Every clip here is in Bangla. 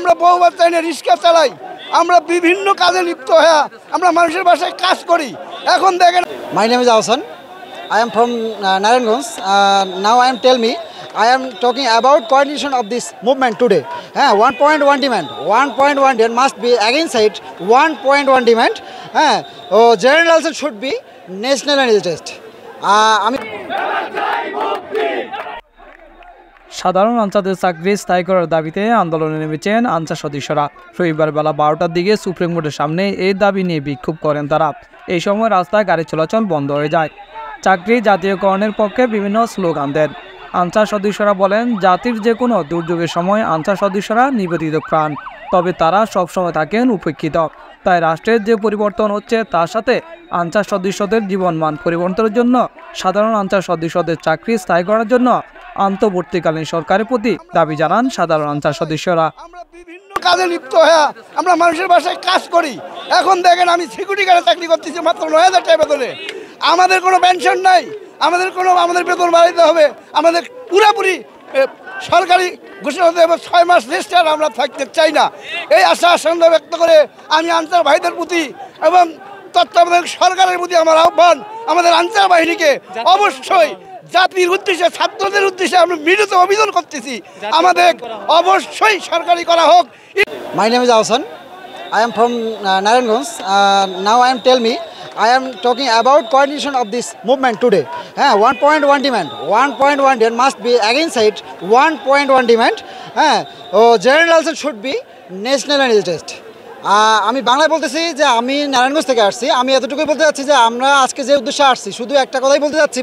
আমরা বউ বাচ্চা এনে রিক্সা চালাই, আমরা বিভিন্ন কাজে লিপ্ত হয়ে আমরা মানুষের বাসায় কাজ করি। এখন দেখেন, My name is Awsan. I am from Narayanganj. Now I am tell me, I am talking about coordination of this movement today. 1.1 demand. 1.1 demand must be against it. 1.1 demand. General election should be national and interest. সাধারণ আনসারদের চাকরি স্থায়ী করার দাবিতে আন্দোলনে নেমেছেন আনসার সদস্যরা। রবিবার বেলা 12টার দিকে সুপ্রিম কোর্টের সামনে এই দাবি নিয়ে বিক্ষোভ করেন তারা। এই সময় রাস্তায় গাড়ি চলাচল বন্ধ হয়ে যায়। চাকরি জাতীয়করণের পক্ষে বিভিন্ন স্লোগান দেন। আনসার সদস্যরা বলেন, জাতির যে কোনো দুর্যোগের সময় আনসার সদস্যরা নিবেদিত প্রাণ, তবে তারা সবসময় থাকেন উপেক্ষিত। তাই রাষ্ট্রের যে পরিবর্তন হচ্ছে তার সাথে আনসার সদস্যদের জীবনমান পরিবর্তনের জন্য সাধারণ আনসার সদস্যদের চাকরি স্থায়ী করার জন্য অন্তর্বর্তীকালীন সরকারের প্রতি দাবি জানান সাধারণ আনসার সদস্যরা। আমরা বিভিন্ন কাজে লিপ্ত হয়ে আমরা মানুষের বাসায় কাজ করি। এখন দেখেন, আমি সিকিউরিটি গার্ডে চাকরি করতেছি মাত্র 9,000 টাকা বেতনে। আমাদের কোনো পেনশন নাই, আমাদের বেতন বাড়াইতে হবে, আমাদের পুরোপুরি সরকারি ঘোষণা হতে হবে। 6 মাস রেস্টে আমরা থাকতে চাই না। এই আশা আশঙ্কা ব্যক্ত করে আমি আনসার ভাইদের প্রতি এবং তত্ত্বাবধায়ক সরকারের প্রতি আমার আহ্বান, আমাদের আনসার বাহিনীকে অবশ্যই জাতির উদ্দেশ্যে, ছাত্রদের উদ্দেশ্যে আমরা মিলিত অভিযান করতেছি, আমাদের অবশ্যই সরকারি করা হোক। My name is Awsan. I am from Narayanganj. Now I am tell me, I am talking about coordination of this movement today. 1.1 demand. 1.1 demand must be against it. 1.1 demand. General election should be national and interest. আমি বাংলায় বলতেছি যে আমি নারায়ণগঞ্জ থেকে আসছি। আমি এতটুকুই বলতে চাচ্ছি যে আমরা আজকে যে উদ্দেশ্যে আসছি, শুধু একটা কথাই বলতে চাচ্ছি,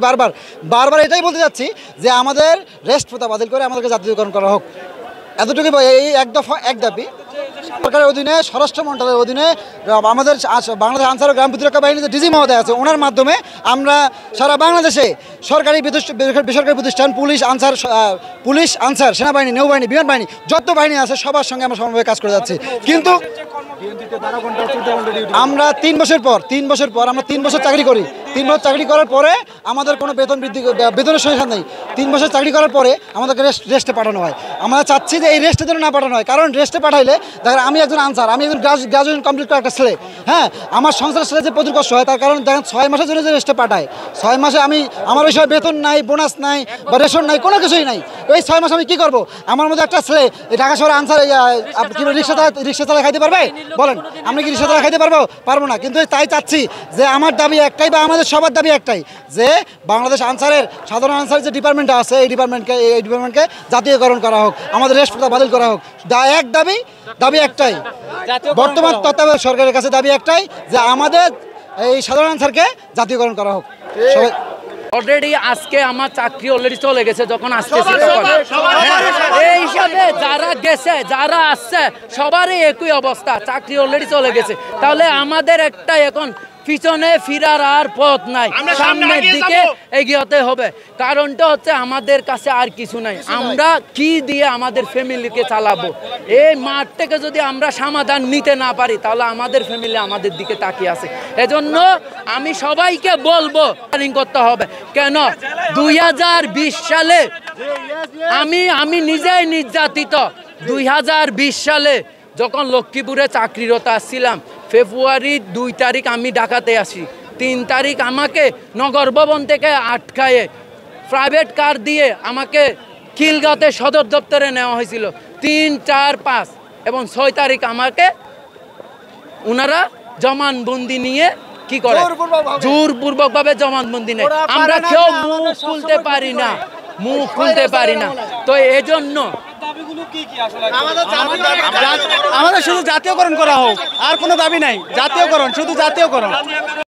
বারবার এটাই বলতে চাচ্ছি যে আমাদের রেস্ট প্রথা বাতিল করে আমাদেরকে জাতীয়করণ করা হোক। এতটুকুই এই এক দাবি। সরকারের অধীনে, স্বরাষ্ট্র মন্ত্রণালয়ের অধীনে আমাদের বাংলাদেশ আনসার ও গ্রাম প্রতিরক্ষা বাহিনীর যে ডিজি মহোদয় আছে, ওনার মাধ্যমে আমরা সারা বাংলাদেশে সরকারি বেসরকারি প্রতিষ্ঠান, পুলিশ, আনসার, সেনাবাহিনী, নৌবাহিনী, বিমান বাহিনী, যত বাহিনী আছে সবার সঙ্গে আমরা সমভাবে কাজ করে যাচ্ছি। কিন্তু আমরা 3 বছর পর আমরা 3 বছর চাকরি করি। 3 বছর চাকরি করার পরে আমাদের কোনো বেতনের সংখ্যা নেই। 3 বছর চাকরি করার পরে আমাদেরকে রেস্টে পাঠানো হয়। আমরা চাচ্ছি যে এই রেস্টে যেন না পাঠানো হয়, কারণ রেস্টে পাঠাইলে দেখেন আমি একজন আনসার, আমি একজন গ্রাজুয়েশন কমপ্লিট করা একটা ছেলে। আমার সংসারের ছেলে যে প্রচুর কষ্ট হয়, তার কারণ দেখেন 6 মাসের জন্য যে রেস্টে পাঠায়, 6 মাসে আমার ওই সময় বেতন নাই, বোনাস নাই বা রেশন নাই, কোনো কিছুই নাই। ওই 6 মাস আমি কী করবো? আমার মধ্যে একটা ছেলে এই ঢাকা শহরে আনসার কি রিক্সা চালা খাইতে পারবে? বলেন, আমরা কি রিক্সা চালা খাইতে পারবো না। কিন্তু তাই চাচ্ছি যে আমার দাবি একটাই, বা আমাদের সবার দাবি একটাই, যে বাংলাদেশ আনসারের, সাধারণ আনসারের যে ডিপার্টমেন্ট আছে, এই ডিপার্টমেন্টকে জাতীয়করণ করা হোক, আমাদের রেস্ট প্রথা বাতিল করা হোক। এক দাবি একটাই, বর্তমান তত্ত্বাবধায়ক সরকারের কাছে দাবি একটাই, যে আমাদের এই সাধারণ আনসারকে জাতীয়করণ করা হোক। অলরেডি আজকে আমার চাকরি অলরেডি চলে গেছে, যখন আসতেছি এই হিসাবে যারা গেছে, যারা আসছে, সবারই একই অবস্থা, চাকরি অলরেডি চলে গেছে। তাহলে আমাদের একটা এখন পিছনে ফিরার আর পথ নাই, সামনের দিকে এগিয়ে হতে হবে। কারণটা হচ্ছে আমাদের কাছে আর কিছু নাই। আমরা কি দিয়ে আমাদের ফ্যামিলিকে চালাবো? এই মাঠ থেকে যদি আমরা সমাধান নিতে না পারি, তাহলে আমাদের ফ্যামিলি আমাদের দিকে তাকিয়ে আছে। এজন্য আমি সবাইকে বলবো করতে হবে। কেন 2020 সালে আমি নিজেই নির্যাতিত। 2020 সালে যখন লক্ষ্মীপুরে চাকরিরত আসছিলাম, ফেব্রুয়ারি 2 তারিখ আমি ঢাকাতে আসি। 3 তারিখ আমাকে নগর ভবন থেকে আটকায়ে প্রাইভেট কার দিয়ে আমাকে খিলগাঁওতে সদর দপ্তরে নেওয়া হয়েছিল। 3, 4, 5 এবং 6 তারিখ আমাকে ওনারা জমানবন্দি নিয়ে কি করে, জোরপূর্বকভাবে জমানবন্দি নেয়। আমরা কেউ মুখ খুলতে পারি না। তো এজন্য আমাদের শুধু জাতীয়করণ করা হোক, আর কোনো দাবি নাই। জাতীয়করণ, শুধু জাতীয়করণ।